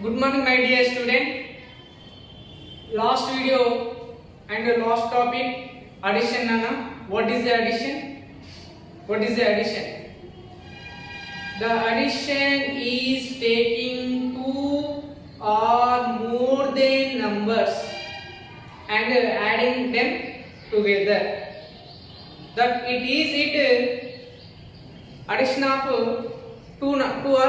Good morning, my dear student. Last video and the last topic addition. Nana, what is the addition? What is the addition? The addition is taking two or more than numbers and adding them together. That it is addition of two or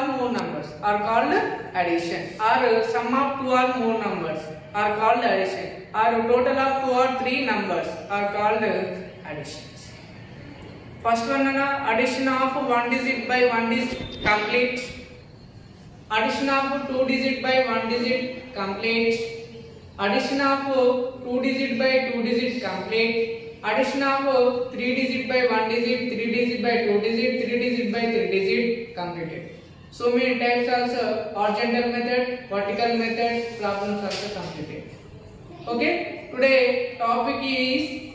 more numbers are called addition, or sum of two or more numbers are called addition, or total of two or three numbers are called additions. First one, addition of one digit by one digit complete. Addition of two digit by one digit complete. Addition of two digit by two digit complete. Addition of three digit by one digit, three digit by two digit, three digit by three digit completed. So many types also: horizontal method, vertical method, problems also completed. Okay, today topic is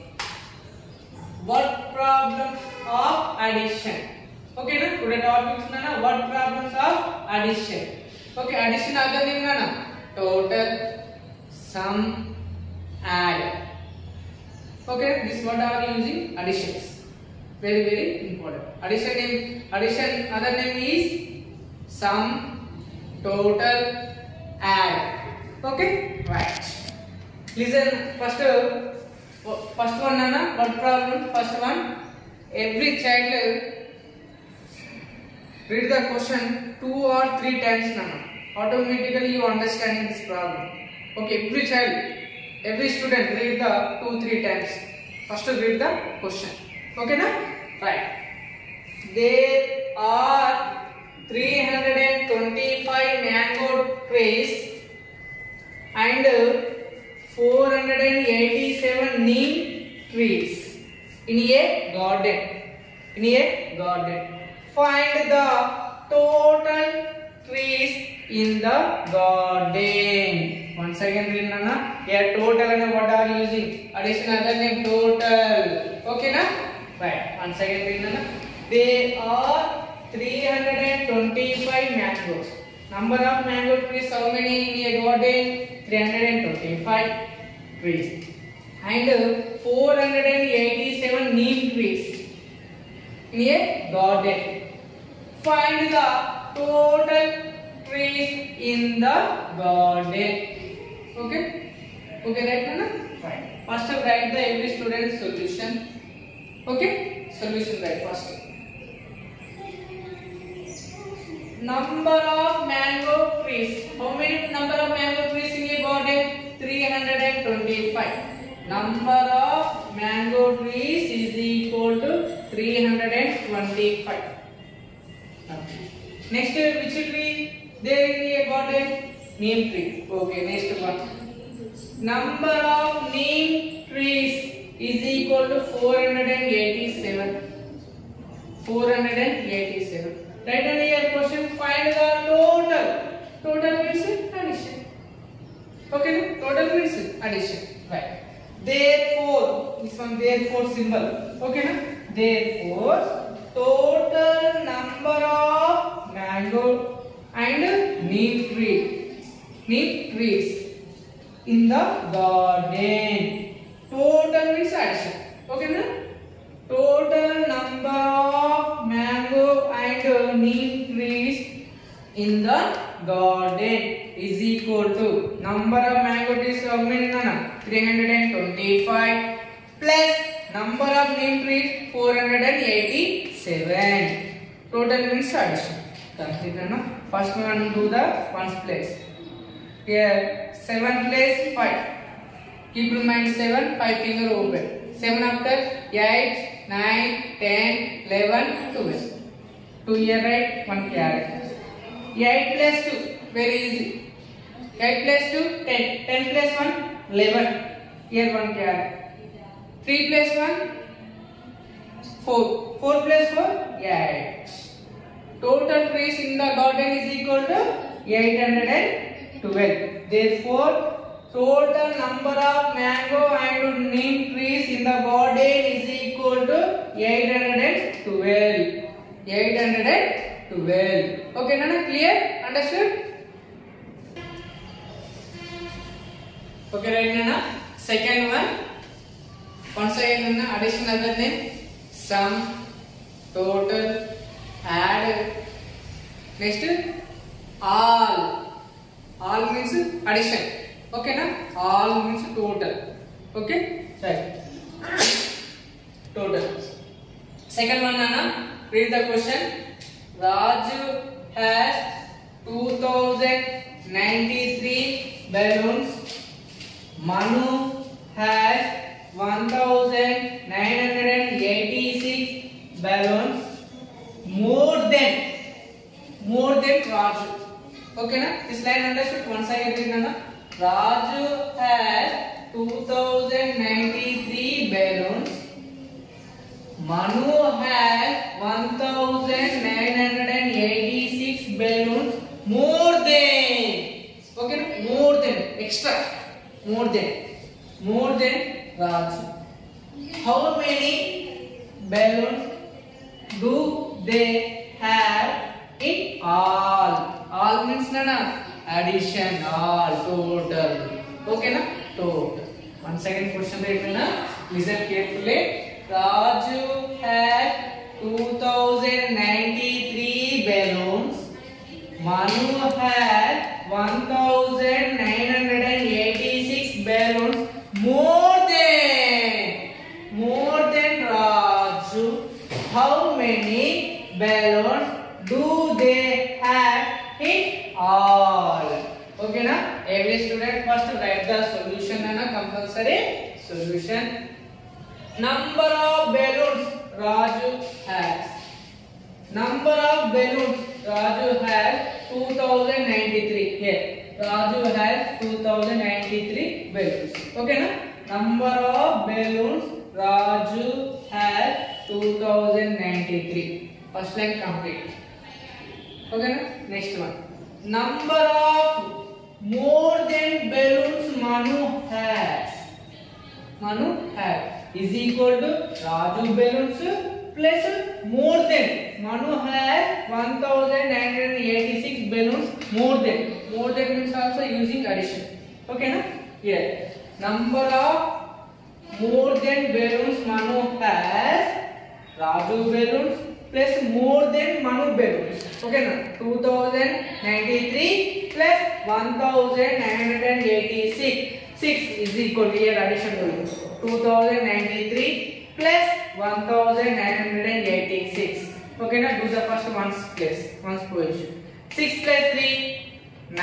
word problems of addition. Okay, na? Today topic is na word problems of addition. Okay, addition other name na total, sum, add. Okay, this word are using additions. Very important. Addition other name is sum, total, add. Okay, right. Listen first one nana word problem. First one, every child read the question 2 or 3 times nana. Automatically you understanding this problem. Okay, every child, every student read the 2-3 times. First read the question. Okay na? Right. There are 325 mango trees and 487 neem trees in a garden. Find the total trees in the garden. Once again read nana. Here total and what are you using? Addition other name total. Okay na? Right. Once again read nana. There are 325 mangoes. Number of mango trees how many in a garden? 325 trees. And 487 neem trees in a garden. Find the total trees in the garden. Okay, right now? Right. First write the every student solution. Okay, solution write first. Number of mango trees. How many number of mango trees in a garden? 325. Number of mango trees is equal to 325. Next, which tree there in a garden? Neem tree. Okay, next one. Number of neem trees is equal to 487. 487. Write down here question. Find the total. Total means addition. Okay, total means addition. Right. Therefore, this one therefore symbol. Okay, therefore total number of mango and neem trees in the garden. Total means addition. Okay, na? Total number of mango and neem trees in the garden is equal to number of mango trees how many nana? 325 plus number of neem trees 487. Total means addition. First one do the ones place. Here 7 place 5. Keep in mind 7, 5 finger open. 7 after 8, 9, 10, 11, 12. 2 here right, 1 carry. 8 plus 2, very easy. 8 plus 2, 10. 10 plus 1, 11. Here 1 carry. 3 plus 1, 4. 4 plus 4, 8. Total trees in the garden is equal to 812. Therefore, total number of mango and neem trees in the garden is equal to 812. 812. Okay, Nana, clear? Understood? Okay, right Nana. Second one. Once again Nana, addition other name. Sum, total, add. Next, all. All means addition. Okay na? All means total. Okay? Right. Total. Second one Nana. Read the question. Raju has 2093 balloons. Manu has 1986 balloons. More than Raju. Okay na? This line understood? Once I read Nana. Raju has 2093 balloons. Manu has 1986 balloons. More than. Okay, more than, extra. More than Raju. How many balloons do they have in all? All means Nana, addition, all, total. Okay na? Total. One second question right Nana. Listen carefully. Raju had 2093 balloons. Manu had 1986 balloons. More than Raju. How many balloons do they have in all? Okay na? Every student first write the solution and a compulsory solution. Number of balloons Raju has. Number of balloons Raju has 2093. Here Raju has 2093 balloons. Okay na? Number of balloons Raju has 2093. First line complete. Okay na? Next one. Number of more than balloons Manu has. Is equal to Raju balloons plus more than. Manu has 1986 balloons more than. More than means also using addition. Okay na? Here. Number of more than balloons Manu has. Raju balloons plus more than Manu balloons. Okay na? 2093 plus 1986. 6 is equal to here addition to 2093 plus 1986. Okay na? Do the first ones position. 6 plus 3 9.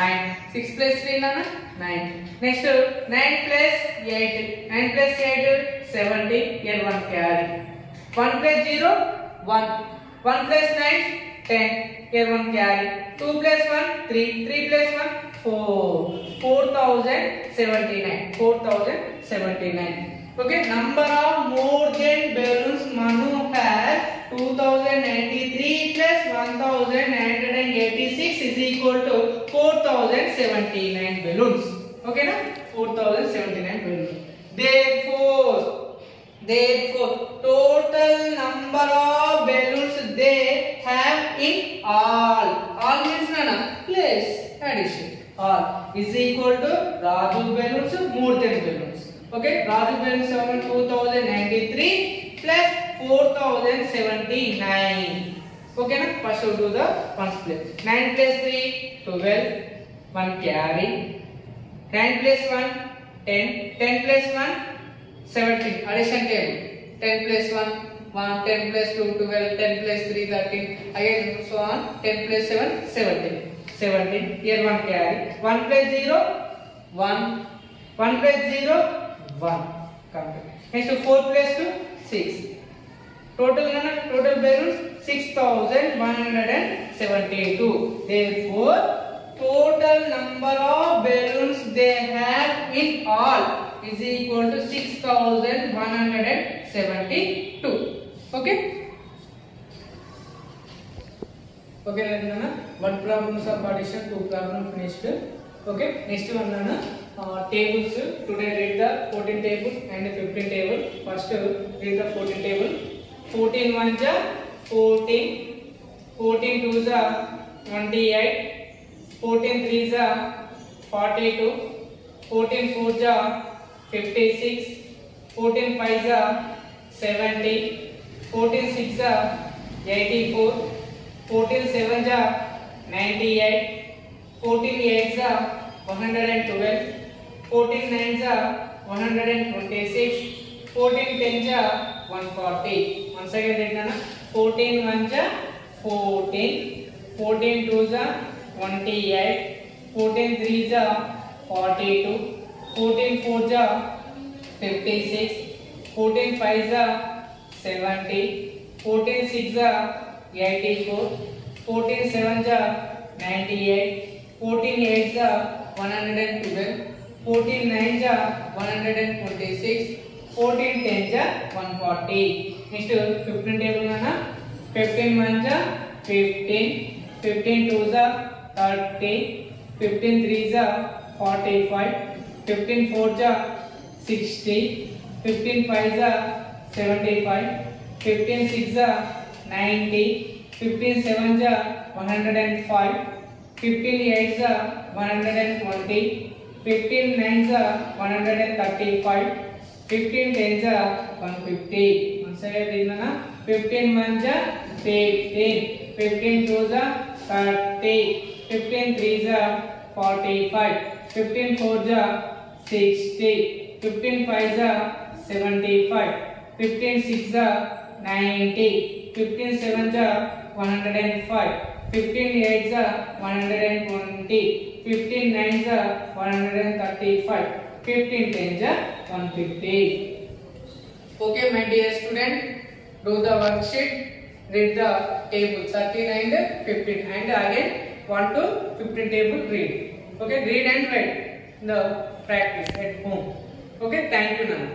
6 plus 3 na 9. Next 9 plus 8. 9 plus 8 70. Here 1 carry. 1 plus 0 1. 1 plus 9 10. Here 1 carry. 2 plus 1 3. 3 plus 1 4. 4079. 4079. Okay. Number of more than balloons Manu has 2093 plus 1986 is equal to 4079 balloons. Okay na? 4079 balloons. Therefore, total number of balloons they have in all. All means Nana, plus addition. All is equal to Raju balloons more than balloons. Okay, Raju balloons are 2093 plus 4079. Okay na? First we'll do the ones place. 9 plus 3 12. 1 carry. 9 plus 1 10. 10 plus 1 17. Addition table. 10 plus 1 1. 10 plus 2 12. 10 plus 3 13. Again so on. 10 plus 7 17. 17. Here 1 carry. 1 plus 0 1. 1 plus 0 1. Complete. Next 4 plus 2 6. Total balloons 6172. Therefore, total number of balloons they have in all is equal to 6172. Okay. Okay, one problem of addition, two problem finished. Okay, next one tables. Today read the 14 table and 15 table. First read the 14 table. 14 1 ja 14, 14 2 ja 28, 14 3 ja 42, 14 4 जा 56, 14 5 जा 70, 14 6 जा 84, 14 7 जा 98, 14 8 जा 112, 14 9 जा 126, 14 10 जा 140. Once again read na. 14 1 जा 14, 14 2 जा 28, 14 3 जा 42, 14 4 जा 56, 14 5 जा 70, 14 6 जा 84, 14 7 जा 98, 14 8 जा 112, 14 9 जा 126, 14 10 जा 140. Next 15 table na. 15 1 जा 15, 15 2 जा 30, 15 3 जा 45, 15 4 जा 60, 15 5 जा 75, 15 6 जा 90, 15 7 जा 105, 15 8 जा 120, 15 9 जा 135, 15 10 जा 150. Once again read na. 15 1 जा 15, 15 2 जा 30, 15 3 जा 45, 15 4 जा 60, 15 5 जा 75, 15 6 जा 90, 15 7 जा 105, 15 8 जा 120, 15 9 जा 135, 15 10 जा 150. Okay, my dear student, do the worksheet, read the table 13 and 15, and again 1 to 15 table read. Okay, read and write the practice at home. Okay, thank you now.